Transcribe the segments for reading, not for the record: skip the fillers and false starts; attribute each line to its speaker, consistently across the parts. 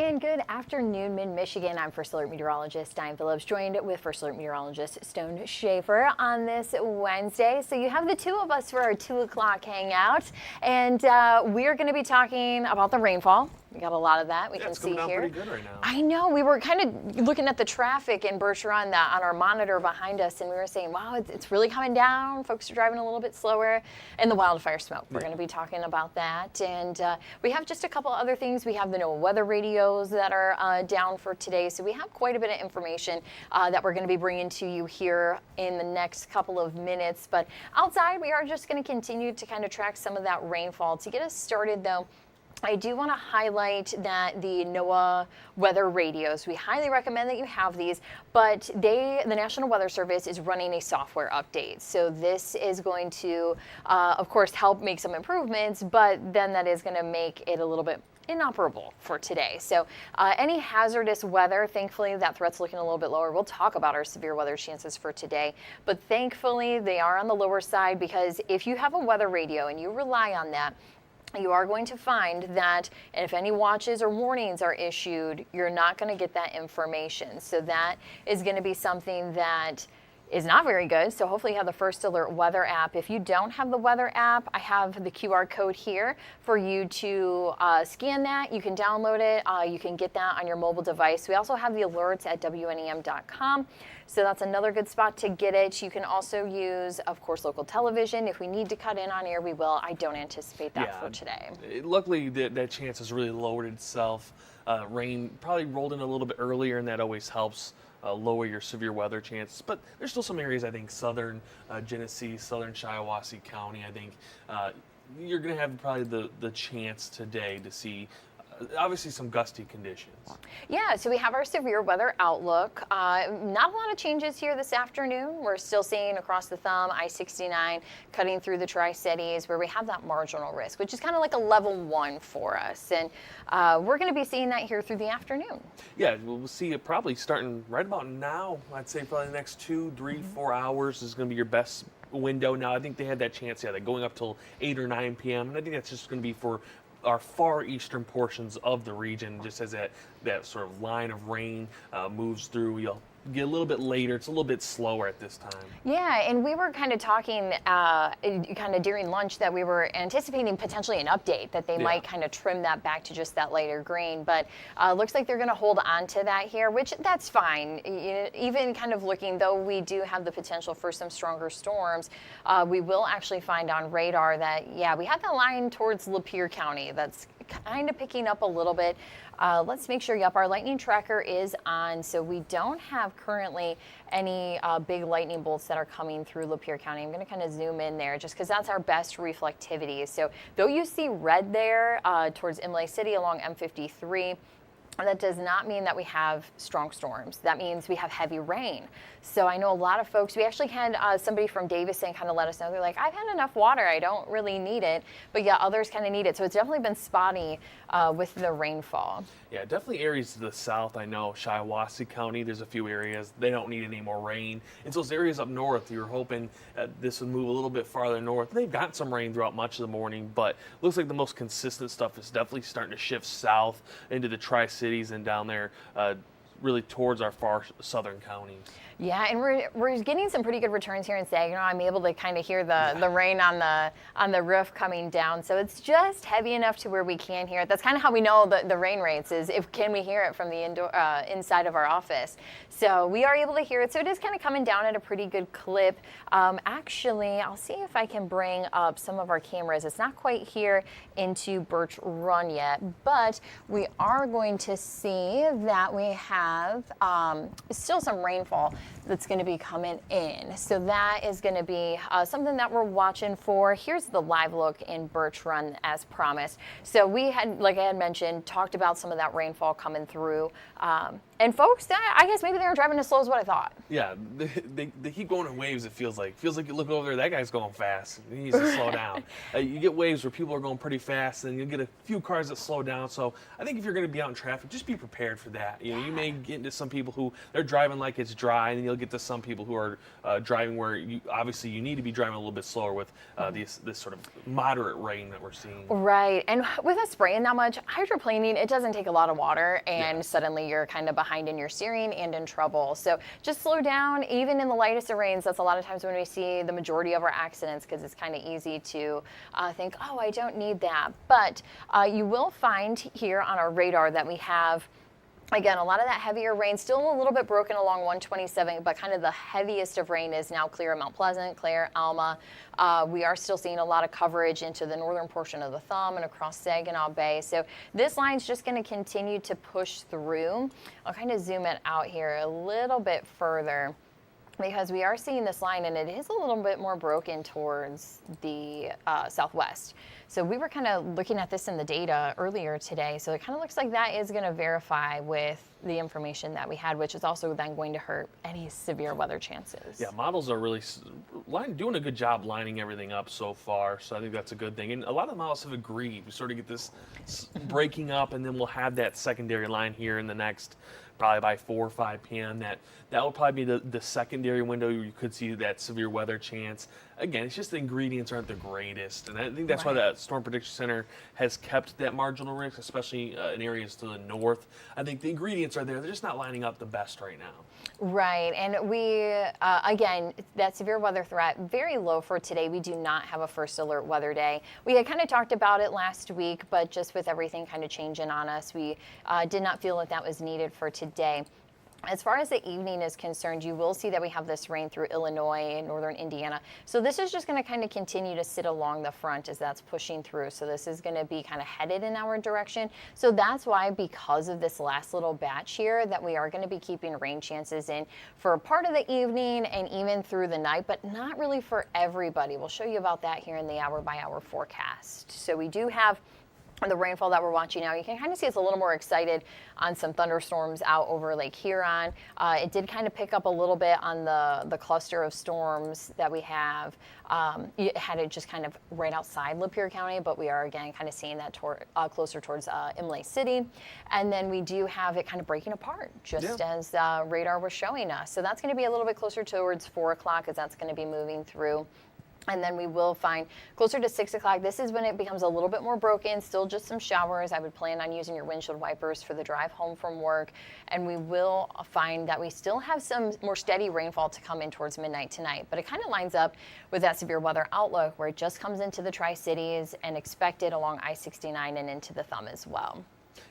Speaker 1: And good afternoon, Mid-Michigan. I'm First Alert Meteorologist Diane Phillips, joined with First Alert Meteorologist Stone Schaefer on this Wednesday. So you have the two of us for our 2 o'clock hangout, and we're going to be talking about the rainfall. We got a lot of that. We can see here.
Speaker 2: It's coming down pretty good right now.
Speaker 1: I know. We were kind of looking at the traffic in Birch Run on our monitor behind us, and we were saying, wow, it's really coming down. Folks are driving a little bit slower. And the wildfire smoke. We're going to be talking about that. And we have just a couple other things. We have the NOAA weather radios that are down for today. So we have quite a bit of information that we're going to be bringing to you here in the next couple of minutes. But outside, we are just going to continue to kind of track some of that rainfall. To get us started, though, I do want to highlight that the NOAA weather radios, we highly recommend that you have these, but the National Weather Service is running a software update. So this is going to, of course, help make some improvements, but then that is going to make it a little bit inoperable for today. So any hazardous weather, thankfully that threat's looking a little bit lower. We'll talk about our severe weather chances for today, but thankfully they are on the lower side, because if you have a weather radio and you rely on that, you are going to find that if any watches or warnings are issued, you're not going to get that information. So that is going to be something that is not very good. So hopefully you have the First Alert weather app. If you don't have the weather app, I have the QR code here for you to scan that. You can download it. You can get that on your mobile device. We also have the alerts at WNEM.com. So that's another good spot to get it. You can also use, of course, local television. If we need to cut in on air, we will. I don't anticipate that for today.
Speaker 2: Luckily, that chance has really lowered itself. Rain probably rolled in a little bit earlier, and that always helps lower your severe weather chances. But there's still some areas, I think, southern Genesee, southern Shiawassee County, I think you're going to have probably the chance today to see obviously some gusty conditions.
Speaker 1: Yeah, so we have our severe weather outlook. Not a lot of changes here this afternoon. We're still seeing across the thumb I-69 cutting through the Tri-Cities, where we have that marginal risk, which is kind of like a level 1 for us. And we're going to be seeing that here through the afternoon.
Speaker 2: Yeah, we'll see it probably starting right about now. I'd say probably the next 2, 3, 4 hours is going to be your best window. Now, I think they had that chance, they're going up till 8 or 9 p.m. And I think that's just going to be for our far eastern portions of the region. Just as that sort of line of rain moves through, you'll get a little bit later. It's a little bit slower at this time.
Speaker 1: Yeah, and we were kind of talking kind of during lunch that we were anticipating potentially an update, that they might kind of trim that back to just that lighter green. But looks like they're going to hold on to that here, which that's fine. Even kind of looking, though we do have the potential for some stronger storms, we will actually find on radar that, we have that line towards Lapeer County that's kind of picking up a little bit. Let's make sure, our lightning tracker is on, so we don't have currently any big lightning bolts that are coming through Lapeer County. I'm going to kind of zoom in there just because that's our best reflectivity. So though you see red there towards Imlay City along M53, that does not mean that we have strong storms. That means we have heavy rain. So I know a lot of folks, we actually had somebody from Davison kind of let us know, they're like, I've had enough water, I don't really need it. But others kind of need it. So it's definitely been spotty with the rainfall.
Speaker 2: Yeah, definitely areas to the south. I know Shiawassee County, there's a few areas, they don't need any more rain. And so those areas up north, you were hoping this would move a little bit farther north. They've got some rain throughout much of the morning, but looks like the most consistent stuff is definitely starting to shift south into the Tri-Cities and down there really towards our far southern counties.
Speaker 1: Yeah, and we're getting some pretty good returns here in Saginaw. I'm able to kind of hear the rain on the roof coming down. So it's just heavy enough to where we can hear it. That's kind of how we know the rain rates is can we hear it from the inside of our office. So we are able to hear it. So it is kind of coming down at a pretty good clip. Actually, I'll see if I can bring up some of our cameras. It's not quite here into Birch Run yet, but we are going to see that we have still some rainfall that's going to be coming in. So that is going to be something that we're watching for. Here's the live look in Birch Run as promised. So we had, like I had mentioned, talked about some of that rainfall coming through And folks, I guess maybe they were driving as slow as what I thought.
Speaker 2: Yeah, they keep going in waves. It feels like you look over there, that guy's going fast. He needs to slow down. You get waves where people are going pretty fast, and you get a few cars that slow down. So I think if you're going to be out in traffic, just be prepared for that. You know, you may get into some people who they're driving like it's dry, and then you'll get to some people who are driving where you need to be driving a little bit slower with this sort of moderate rain that we're seeing.
Speaker 1: Right, and with us spraying that much, hydroplaning, it doesn't take a lot of water, and suddenly you're kind of behind in your steering and in trouble. So just slow down, even in the lightest of rains. That's a lot of times when we see the majority of our accidents, because it's kind of easy to think, oh, I don't need that. But you will find here on our radar that we have, again, a lot of that heavier rain, still a little bit broken along 127, but kind of the heaviest of rain is now clear at Mount Pleasant, Clare, Alma. We are still seeing a lot of coverage into the northern portion of the Thumb and across Saginaw Bay. So this line's just going to continue to push through. I'll kind of zoom it out here a little bit further, because we are seeing this line, and it is a little bit more broken towards the southwest. So we were kind of looking at this in the data earlier today. So it kind of looks like that is going to verify with the information that we had, which is also then going to hurt any severe weather chances.
Speaker 2: Yeah, models are really doing a good job lining everything up so far. So I think that's a good thing. And a lot of the models have agreed. We sort of get this breaking up, and then we'll have that secondary line here in the next, probably by 4 or 5 p.m. That will probably be the secondary window where you could see that severe weather chance. Again, it's just the ingredients aren't the greatest, and I think that's why the Storm Prediction Center has kept that marginal risk, especially in areas to the north. I think the ingredients are there; they're just not lining up the best right now.
Speaker 1: Right, and we, again, that severe weather threat, very low for today. We do not have a first alert weather day. We had kind of talked about it last week, but just with everything kind of changing on us, we did not feel that was needed for today. As far as the evening is concerned, you will see that we have this rain through Illinois and northern Indiana. So this is just going to kind of continue to sit along the front as that's pushing through. So this is going to be kind of headed in our direction. So that's why, because of this last little batch here, that we are going to be keeping rain chances in for a part of the evening and even through the night, but not really for everybody. We'll show you about that here in the hour-by-hour forecast. So we do have the rainfall that we're watching now. You can kind of see it's a little more excited on some thunderstorms out over Lake Huron. It did kind of pick up a little bit on the cluster of storms that we have. It had it just kind of right outside Lapeer County, but we are again kind of seeing that closer towards Imlay City. And then we do have it kind of breaking apart, just as radar was showing us. So that's going to be a little bit closer towards 4 o'clock, as that's going to be moving through. And then we will find closer to 6 o'clock. This is when it becomes a little bit more broken, still just some showers. I would plan on using your windshield wipers for the drive home from work. And we will find that we still have some more steady rainfall to come in towards midnight tonight. But it kind of lines up with that severe weather outlook where it just comes into the Tri-Cities and expected along I-69 and into the Thumb as well.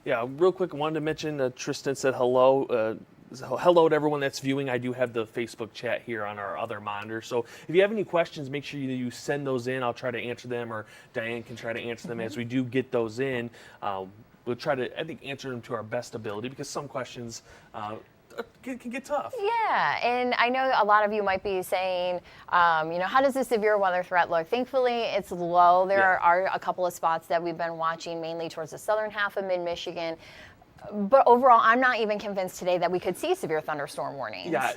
Speaker 2: Yeah, real quick, wanted to mention Tristan said hello. So hello to everyone that's viewing. I do have the Facebook chat here on our other monitor. So if you have any questions, make sure you send those in. I'll try to answer them, or Diane can try to answer them as we do get those in. We'll try to, I think, answer them to our best ability, because some questions can get tough.
Speaker 1: Yeah, and I know a lot of you might be saying, how does the severe weather threat look? Thankfully, it's low. There are a couple of spots that we've been watching, mainly towards the southern half of mid-Michigan. But overall, I'm not even convinced today that we could see severe thunderstorm warnings.
Speaker 2: Yeah,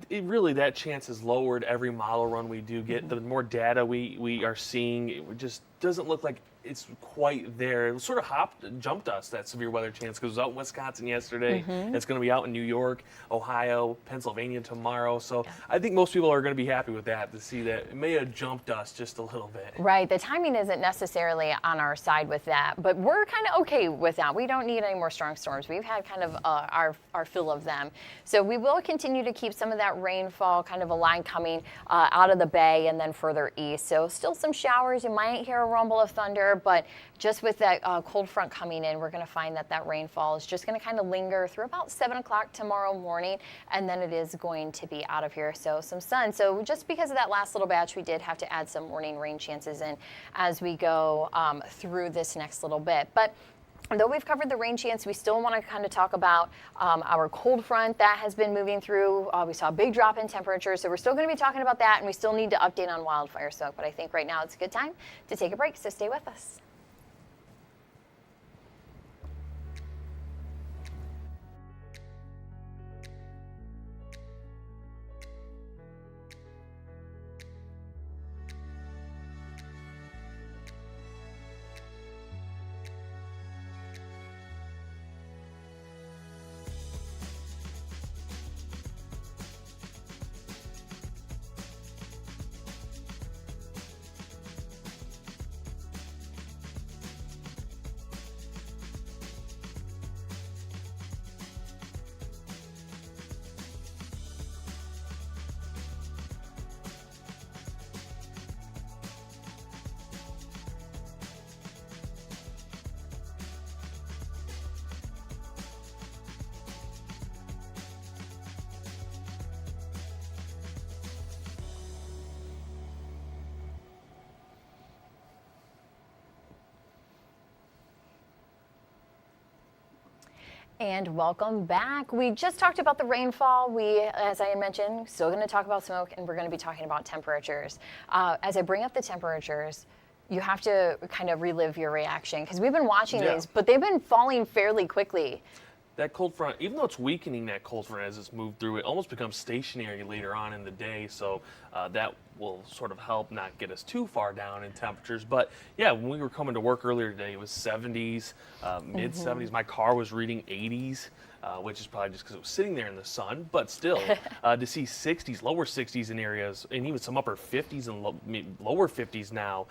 Speaker 2: it really, that chance is lowered every model run we do get. The more data we are seeing, it just doesn't look like it's quite there. It sort of jumped us, that severe weather chance, because it was out in Wisconsin yesterday. It's going to be out in New York, Ohio, Pennsylvania tomorrow. So I think most people are going to be happy with that, to see that it may have jumped us just a little bit.
Speaker 1: Right. The timing isn't necessarily on our side with that, but we're kind of okay with that. We don't need any more strong storms. We've had kind of our fill of them. So we will continue to keep some of that rainfall, kind of a line coming out of the bay and then further east. So still some showers. You might hear a rumble of thunder, but just with that cold front coming in, we're going to find that rainfall is just going to kind of linger through about 7 o'clock tomorrow morning, and then it is going to be out of here. So some sun. So just because of that last little batch, we did have to add some morning rain chances in as we go through this next little bit. But though we've covered the rain chance, we still want to kind of talk about our cold front that has been moving through. We saw a big drop in temperature, so we're still going to be talking about that, and we still need to update on wildfire smoke. But I think right now it's a good time to take a break, so stay with us. And welcome back. We just talked about the rainfall. We, as I mentioned, still going to talk about smoke, and we're going to be talking about temperatures. As I bring up the temperatures, you have to kind of relive your reaction because we've been watching these, but they've been falling fairly quickly.
Speaker 2: That cold front, even though it's weakening, that cold front as it's moved through, it almost becomes stationary later on in the day. So that will sort of help not get us too far down in temperatures. But yeah, when we were coming to work earlier today, it was 70s, mid 70s. My car was reading 80s. Which is probably just because it was sitting there in the sun, but still, to see 60s, lower 60s in areas, and even some upper 50s and lower 50s now,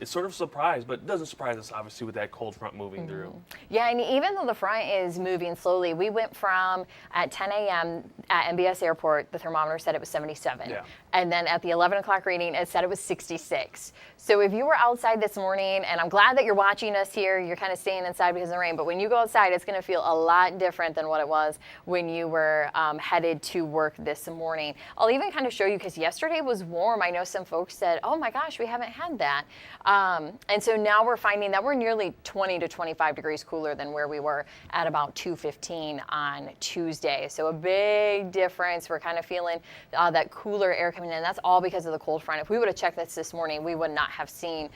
Speaker 2: it's sort of a surprise, but it doesn't surprise us, obviously, with that cold front moving through.
Speaker 1: Yeah, and even though the front is moving slowly, we went from at 10 a.m. at MBS Airport, the thermometer said it was 77.
Speaker 2: Yeah.
Speaker 1: And then at the 11 o'clock reading, it said it was 66. So if you were outside this morning, and I'm glad that you're watching us here, you're kind of staying inside because of the rain, but when you go outside, it's going to feel a lot different than what it was when you were headed to work this morning. I'll even kind of show you because yesterday was warm. I know some folks said, oh my gosh, we haven't had that. And so now we're finding that we're nearly 20 to 25 degrees cooler than where we were at about 2:15 on Tuesday. So a big difference. We're kind of feeling that cooler air coming in. That's all because of the cold front. If we would have checked this morning, we would not have seen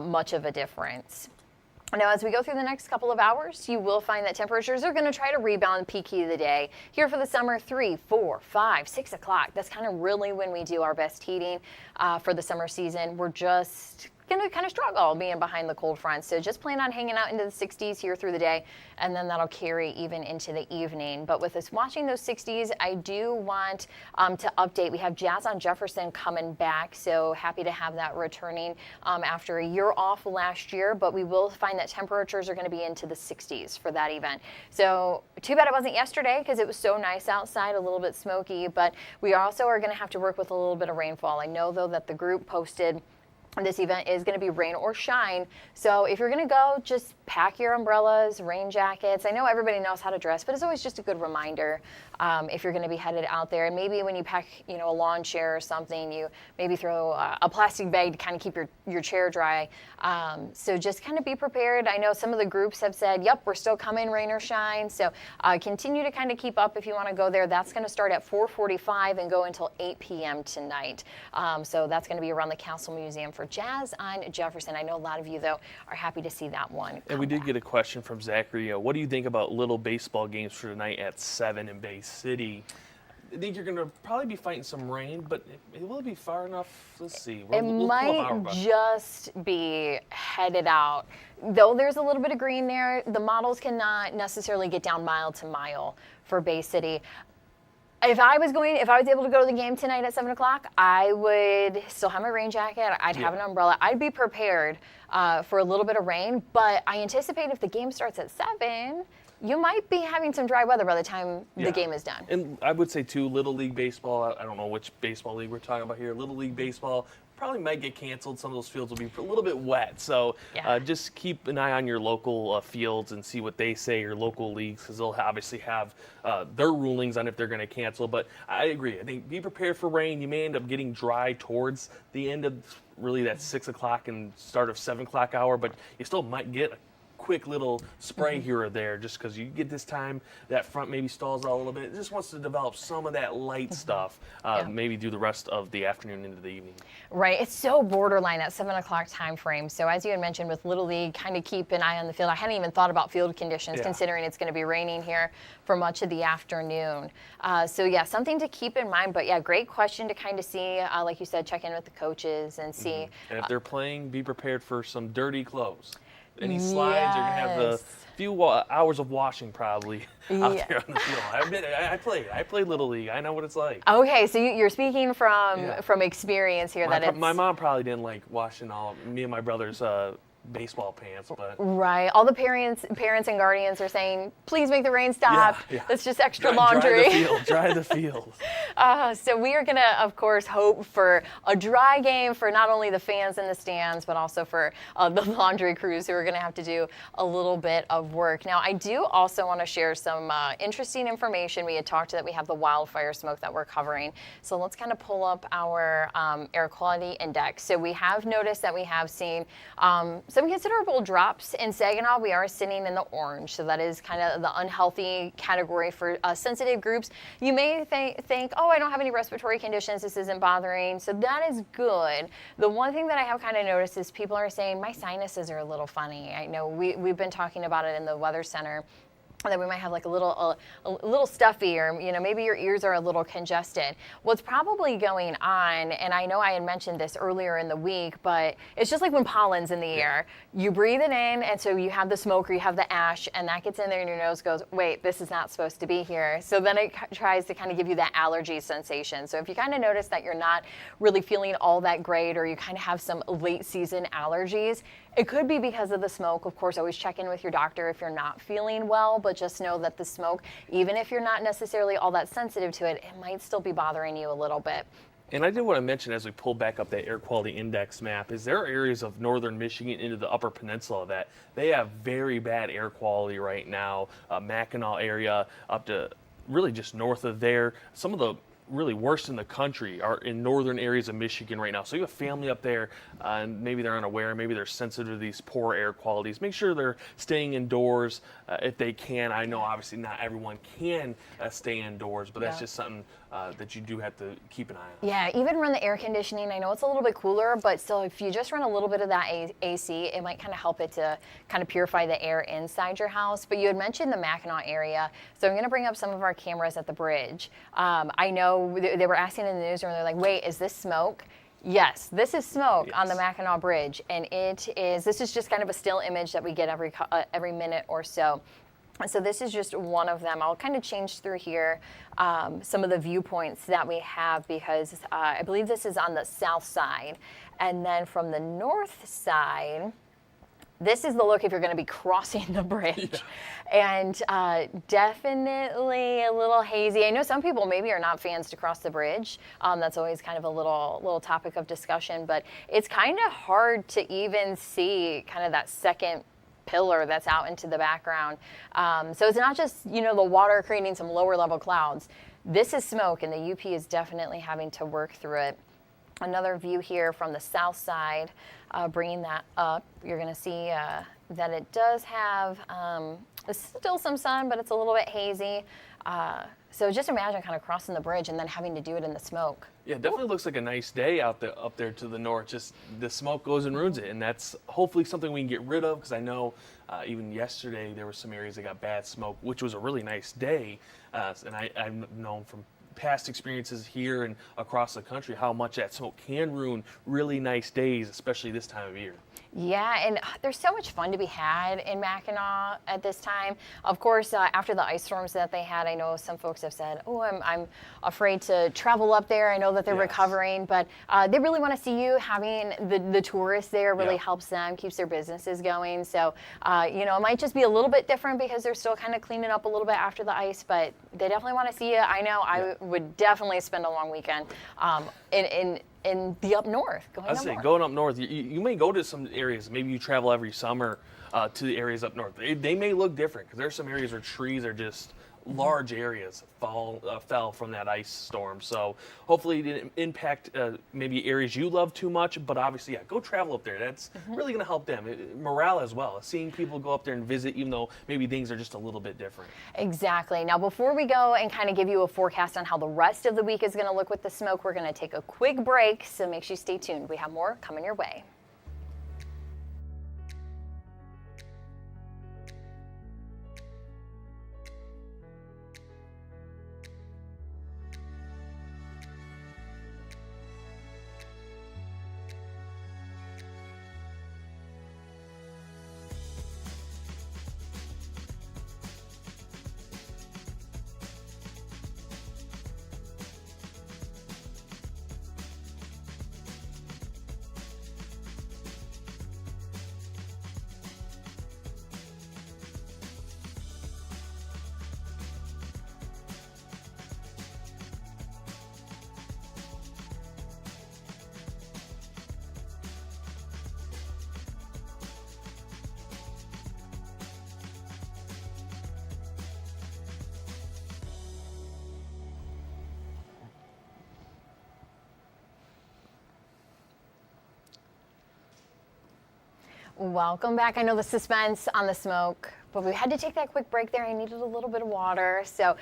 Speaker 1: much of a difference. Now, as we go through the next couple of hours, you will find that temperatures are going to try to rebound peak heat of the day. Here for the summer, 3, 4, 5, 6 o'clock. That's kind of really when we do our best heating for the summer season. We're just going to kind of struggle being behind the cold front. So just plan on hanging out into the 60s here through the day, and then that'll carry even into the evening. But with us watching those 60s, I do want to update. We have Jazz on Jefferson coming back, so happy to have that returning after a year off last year. But we will find that temperatures are going to be into the 60s for that event. So too bad it wasn't yesterday because it was so nice outside, a little bit smoky. But we also are going to have to work with a little bit of rainfall. I know, though, that the group posted this event is going to be rain or shine. So if you're going to go, just pack your umbrellas, rain jackets. I know everybody knows how to dress, but it's always just a good reminder if you're going to be headed out there. And maybe when you pack, a lawn chair or something, you maybe throw a plastic bag to kind of keep your chair dry. So just kind of be prepared. I know some of the groups have said, yep, we're still coming, rain or shine. So continue to kind of keep up if you want to go there. That's going to start at 4:45 and go until 8 p.m. tonight. So that's going to be around the Castle Museum for Jazz on Jefferson. I know a lot of you, though, are happy to see that one.
Speaker 2: And we did get a question from Zachary. What do you think about little baseball games for tonight at 7 in Bay City? I think you're going to probably be fighting some rain, but will it be far enough? Let's see.
Speaker 1: It might just be headed out. Though there's a little bit of green there, the models cannot necessarily get down mile to mile for Bay City. If I was able to go to the game tonight at 7 o'clock, I would still have my rain jacket. I'd have an umbrella. I'd be prepared for a little bit of rain, but I anticipate if the game starts at 7, you might be having some dry weather by the time the game is done.
Speaker 2: And I would say, too, Little League Baseball, I don't know which baseball league we're talking about here, Little League Baseball probably might get canceled. Some of those fields will be a little bit wet. So just keep an eye on your local fields and see what they say, your local leagues, because they'll obviously have their rulings on if they're going to cancel. But I agree. I think be prepared for rain. You may end up getting dry towards the end of really that 6 o'clock and start of 7 o'clock hour, but you still might get a quick little spray here or there just because you get this time that front maybe stalls out a little bit. It just wants to develop some of that light stuff, maybe do the rest of the afternoon into the evening.
Speaker 1: Right. It's so borderline, that 7 o'clock time frame. So as you had mentioned with Little League, kind of keep an eye on the field. I hadn't even thought about field conditions considering it's going to be raining here for much of the afternoon. So something to keep in mind. But great question to kind of see, like you said, check in with the coaches and see.
Speaker 2: And if they're playing, be prepared for some dirty clothes. Any slides, you're going to have a few hours of washing probably out there on the field. I played Little League. I know what it's like.
Speaker 1: Okay, so you're speaking from experience here.
Speaker 2: My mom probably didn't like washing me and my brother's baseball pants, but
Speaker 1: right. All the parents and guardians are saying, please make the rain stop. That's just extra laundry.
Speaker 2: Dry the field.
Speaker 1: So we are going to, of course, hope for a dry game for not only the fans in the stands, but also for the laundry crews who are going to have to do a little bit of work. Now, I do also want to share some interesting information. We had talked that we have the wildfire smoke that we're covering. So let's kind of pull up our air quality index. So we have noticed that we have seen some some considerable drops in Saginaw. We are sitting in the orange, so that is kind of the unhealthy category for sensitive groups. You may think, oh, I don't have any respiratory conditions, this isn't bothering, so that is good. The one thing that I have kind of noticed is people are saying my sinuses are a little funny. I know we've been talking about it in the Weather Center, that we might have like a little stuffy, or maybe your ears are a little congested. What's probably going on, and I know I had mentioned this earlier in the week, but it's just like when pollen's in the air. You breathe it in, and so you have the smoke or you have the ash, and that gets in there and your nose goes, wait, this is not supposed to be here. So then it tries to kind of give you that allergy sensation. So if you kind of notice that you're not really feeling all that great, or you kind of have some late season allergies, it could be because of the smoke. Of course, always check in with your doctor if you're not feeling well, but just know that the smoke, even if you're not necessarily all that sensitive to it, it might still be bothering you a little bit.
Speaker 2: And I did want to mention, as we pull back up that air quality index map, is there are areas of northern Michigan into the upper peninsula that they have very bad air quality right now. Mackinac area up to really just north of there. Some of the really worst in the country are in northern areas of Michigan right now. So you have family up there, and maybe they're unaware, maybe they're sensitive to these poor air qualities. Make sure they're staying indoors if they can. I know obviously not everyone can stay indoors, but that's just something that you do have to keep an eye on.
Speaker 1: Yeah, even run the air conditioning. I know it's a little bit cooler, but still, if you just run a little bit of that AC, it might kind of help it to kind of purify the air inside your house. But you had mentioned the Mackinac area, so I'm going to bring up some of our cameras at the bridge. I know they were asking in the newsroom, they're like, wait, is this smoke? Yes, this is smoke on the Mackinac Bridge, and this is just kind of a still image that we get every minute or so. So this is just one of them. I'll kind of change through here some of the viewpoints that we have, because I believe this is on the south side. And then from the north side, this is the look if you're going to be crossing the bridge. And definitely a little hazy. I know some people maybe are not fans to cross the bridge. That's always kind of a little topic of discussion, but it's kind of hard to even see kind of that second pillar that's out into the background. So it's not just, the water creating some lower level clouds. This is smoke, and the UP is definitely having to work through it. Another view here from the south side, bringing that up, you're going to see that it does have still some sun, but it's a little bit hazy. So just imagine kind of crossing the bridge and then having to do it in the smoke.
Speaker 2: Yeah, it definitely looks like a nice day up there to the north. Just the smoke goes and ruins it, and that's hopefully something we can get rid of, because I know even yesterday there were some areas that got bad smoke, which was a really nice day, and I've known from past experiences here and across the country how much that smoke can ruin really nice days, especially this time of year.
Speaker 1: Yeah, and there's so much fun to be had in Mackinac at this time. Of course, after the ice storms that they had, I know some folks have said, oh, I'm afraid to travel up there. I know that they're recovering, but they really want to see you. Having the tourists there really helps them, keeps their businesses going. So, it might just be a little bit different because they're still kind of cleaning up a little bit after the ice, but they definitely want to see you. I know I would definitely spend a long weekend in the up north.
Speaker 2: Going up north, you may go to some areas, maybe you travel every summer to the areas up north. They may look different, because there's some areas where trees are just large areas fell from that ice storm. So hopefully it didn't impact maybe areas you love too much, but obviously, go travel up there. That's really going to help them. Morale as well, seeing people go up there and visit, even though maybe things are just a little bit different.
Speaker 1: Exactly. Now, before we go and kind of give you a forecast on how the rest of the week is going to look with the smoke, we're going to take a quick break, so make sure you stay tuned. We have more coming your way. Welcome back. I know the suspense on the smoke, but we had to take that quick break there. I needed a little bit of water. So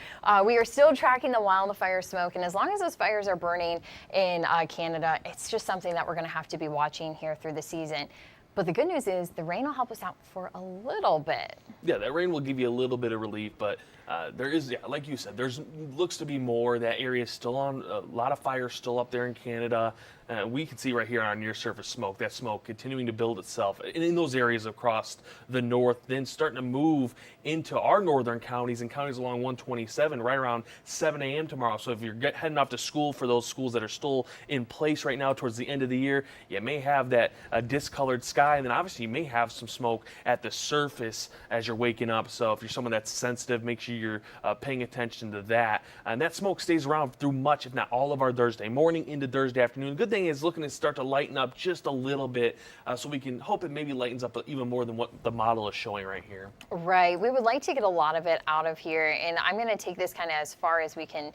Speaker 1: we are still tracking the wildfire smoke. And as long as those fires are burning in Canada, it's just something that we're going to have to be watching here through the season. But the good news is the rain will help us out for a little bit.
Speaker 2: Yeah, that rain will give you a little bit of relief, but there is, like you said, there's looks to be more. That area is still on, a lot of fires still up there in Canada. We can see right here on our near surface smoke, that smoke continuing to build itself in those areas across the north, then starting to move into our northern counties and counties along 127 right around 7 a.m. tomorrow. So if you're heading off to school, for those schools that are still in place right now towards the end of the year, you may have that discolored sky, and then obviously you may have some smoke at the surface as you're waking up. So if you're someone that's sensitive, make sure you're paying attention to that. And that smoke stays around through much, if not all, of our Thursday morning into Thursday afternoon. Good thing is looking to start to lighten up just a little bit, so we can hope it maybe lightens up even more than what the model is showing right here.
Speaker 1: Right. We would like to get a lot of it out of here, and I'm going to take this kind of as far as we can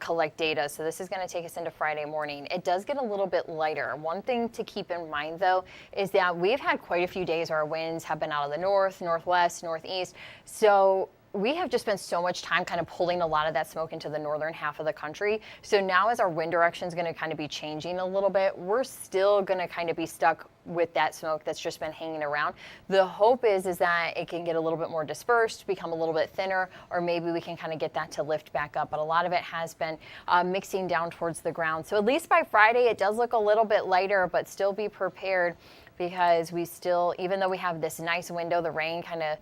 Speaker 1: collect data. So this is going to take us into Friday morning. It does get a little bit lighter. One thing to keep in mind, though, is that we've had quite a few days where our winds have been out of the north, northwest, northeast. So we have just spent so much time kind of pulling a lot of that smoke into the northern half of the country. So now as our wind direction is going to kind of be changing a little bit, we're still going to kind of be stuck with that smoke that's just been hanging around. The hope is that it can get a little bit more dispersed, become a little bit thinner, or maybe we can kind of get that to lift back up. But a lot of it has been mixing down towards the ground. So at least by Friday, it does look a little bit lighter, but still be prepared, because we still, even though we have this nice window, the rain kind of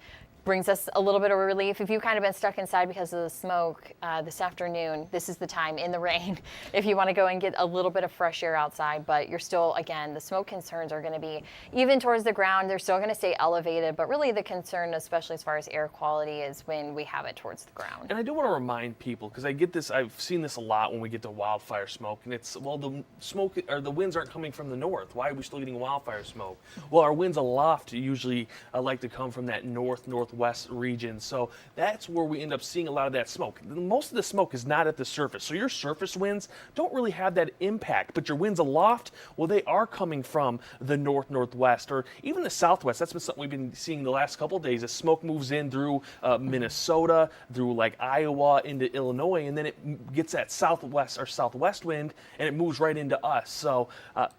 Speaker 1: brings us a little bit of relief. If you've kind of been stuck inside because of the smoke this afternoon, this is the time in the rain if you want to go and get a little bit of fresh air outside. But you're still, again, the smoke concerns are going to be even towards the ground. They're still going to stay elevated, but really the concern, especially as far as air quality, is when we have it towards the ground.
Speaker 2: And I do want to remind people, because I get this, I've seen this a lot when we get to wildfire smoke, and it's, well, the smoke or the winds aren't coming from the north. Why are we still getting wildfire smoke? Well, our winds aloft usually like to come from that northwest region. So that's where we end up seeing a lot of that smoke. Most of the smoke is not at the surface. So your surface winds don't really have that impact, but your winds aloft, well, they are coming from the northwest, or even the southwest. That's been something we've been seeing the last couple of days, as smoke moves in through Minnesota, through like Iowa into Illinois, and then it gets that southwest wind, and it moves right into us. So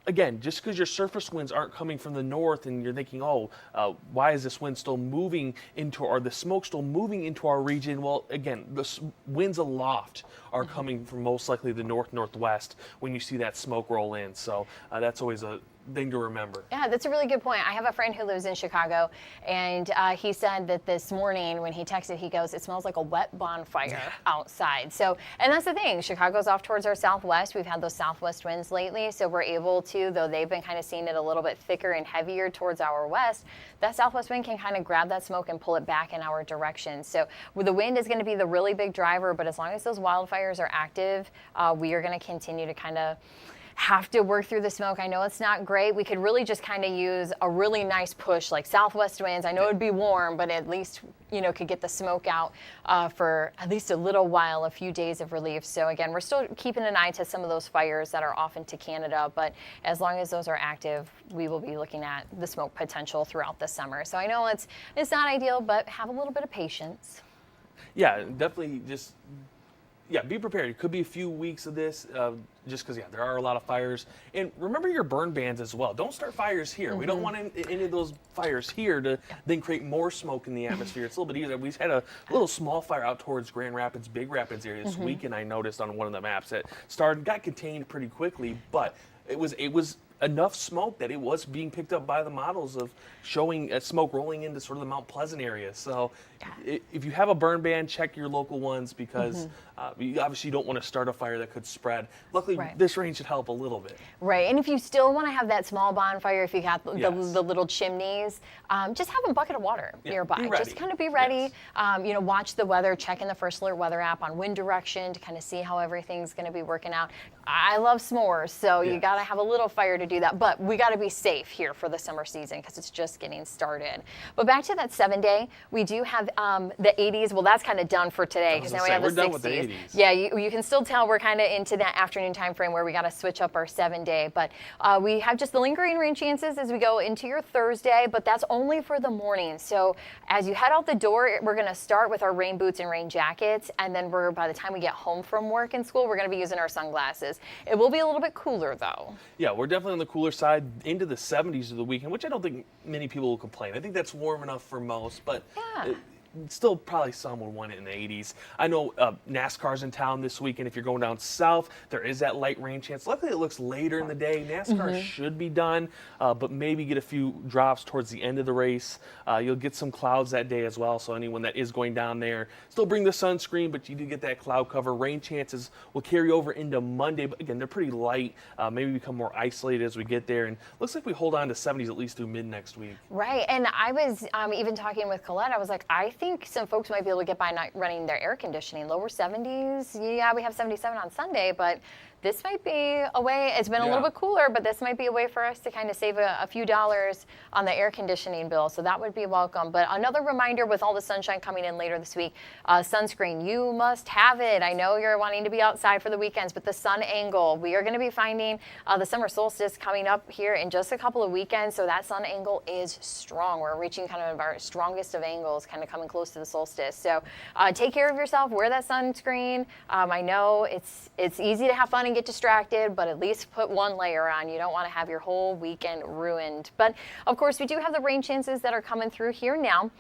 Speaker 2: again, just because your surface winds aren't coming from the north and you're thinking, oh, why is this wind still moving into, or the smoke still moving into our region? Well, again, the winds aloft are coming from most likely the northwest when you see that smoke roll in. So that's always a thing to remember.
Speaker 1: Yeah, that's a really good point. I have a friend who lives in Chicago, and he said that this morning when he texted, he goes, it smells like a wet bonfire outside. So, and that's the thing, Chicago's off towards our southwest. We've had those southwest winds lately, so we're able to, though they've been kind of seeing it a little bit thicker and heavier towards our west, that southwest wind can kind of grab that smoke and pull it back in our direction. So the wind is going to be the really big driver, but as long as those wildfires are active, we are going to continue to kind of have to work through the smoke. I know it's not great. We could really just kind of use a really nice push, like southwest winds. I know it'd be warm, but at least, you know, could get the smoke out for at least a little while, a few days of relief. So again, we're still keeping an eye to some of those fires that are off into Canada, but as long as those are active, we will be looking at the smoke potential throughout the summer. So I know it's not ideal, but have a little bit of patience.
Speaker 2: Yeah, definitely just, be prepared. It could be a few weeks of this, just because, there are a lot of fires. And remember your burn bans as well. Don't start fires here. We don't want any of those fires here to then create more smoke in the atmosphere. It's a little bit easier. We had a little small fire out towards Grand Rapids, Big Rapids area this weekend. I noticed on one of the maps that got contained pretty quickly, but it was enough smoke that it was being picked up by the models of showing smoke rolling into sort of the Mount Pleasant area. So if you have a burn ban, check your local ones, because you obviously don't want to start a fire that could spread. Luckily, this rain should help a little bit.
Speaker 1: Right, and if you still want to have that small bonfire, if you got the little chimneys, just have a bucket of water nearby. Just kind of be ready. Watch the weather, check in the First Alert weather app on wind direction to kind of see how everything's going to be working out. I love s'mores, so you got to have a little fire to to do that. But we got to be safe here for the summer season because it's just getting started. But back to that 7-day, we do have the 80s. Well, that's kind of done for today because now we have the 60s.
Speaker 2: We're done with the 80s.
Speaker 1: Yeah, you can still tell we're kind of into that afternoon time frame where we got to switch up our 7-day. But we have just the lingering rain chances as we go into your Thursday, but that's only for the morning. So as you head out the door, we're going to start with our rain boots and rain jackets, and then by the time we get home from work and school, we're going to be using our sunglasses. It will be a little bit cooler though.
Speaker 2: Yeah, we're definitely on the cooler side into the 70s of the weekend, which I don't think many people will complain. I think that's warm enough for most, but still probably some would want it in the 80s. I know NASCAR's in town this weekend. If you're going down south, there is that light rain chance. Luckily, it looks later in the day. NASCAR should be done, but maybe get a few drops towards the end of the race. You'll get some clouds that day as well, so anyone that is going down there, still bring the sunscreen, but you do get that cloud cover. Rain chances will carry over into Monday, but again, they're pretty light. Maybe become more isolated as we get there, and looks like we hold on to 70s at least through mid next week.
Speaker 1: Right, and I was even talking with Colette. I was like, I think some folks might be able to get by not running their air conditioning. Lower 70s. Yeah, we have 77 on Sunday, but this might be a way. It's been a little bit cooler, but this might be a way for us to kind of save a few dollars on the air conditioning bill. So that would be welcome. But another reminder with all the sunshine coming in later this week, sunscreen, you must have it. I know you're wanting to be outside for the weekends, but the sun angle, we are going to be finding the summer solstice coming up here in just a couple of weekends. So that sun angle is strong. We're reaching kind of our strongest of angles, kind of coming close to the solstice. So take care of yourself, wear that sunscreen. I know it's easy to have fun and get distracted, but at least put one layer on. You don't want to have your whole weekend ruined. But of course, we do have the rain chances that are coming through here now.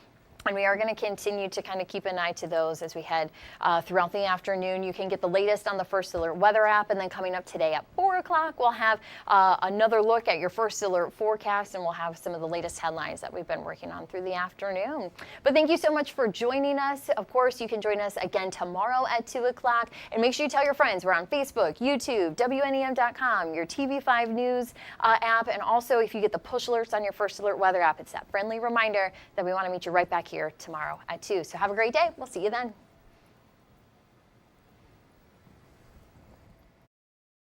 Speaker 1: And we are going to continue to kind of keep an eye to those as we head throughout the afternoon. You can get the latest on the First Alert weather app. And then coming up today at 4 o'clock, we'll have another look at your First Alert forecast. And we'll have some of the latest headlines that we've been working on through the afternoon. But thank you so much for joining us. Of course, you can join us again tomorrow at 2 o'clock. And make sure you tell your friends. We're on Facebook, YouTube, WNEM.com, your TV5 News app. And also, if you get the push alerts on your First Alert weather app, it's that friendly reminder that we want to meet you right back here tomorrow at 2. So have a great day. We'll see you then.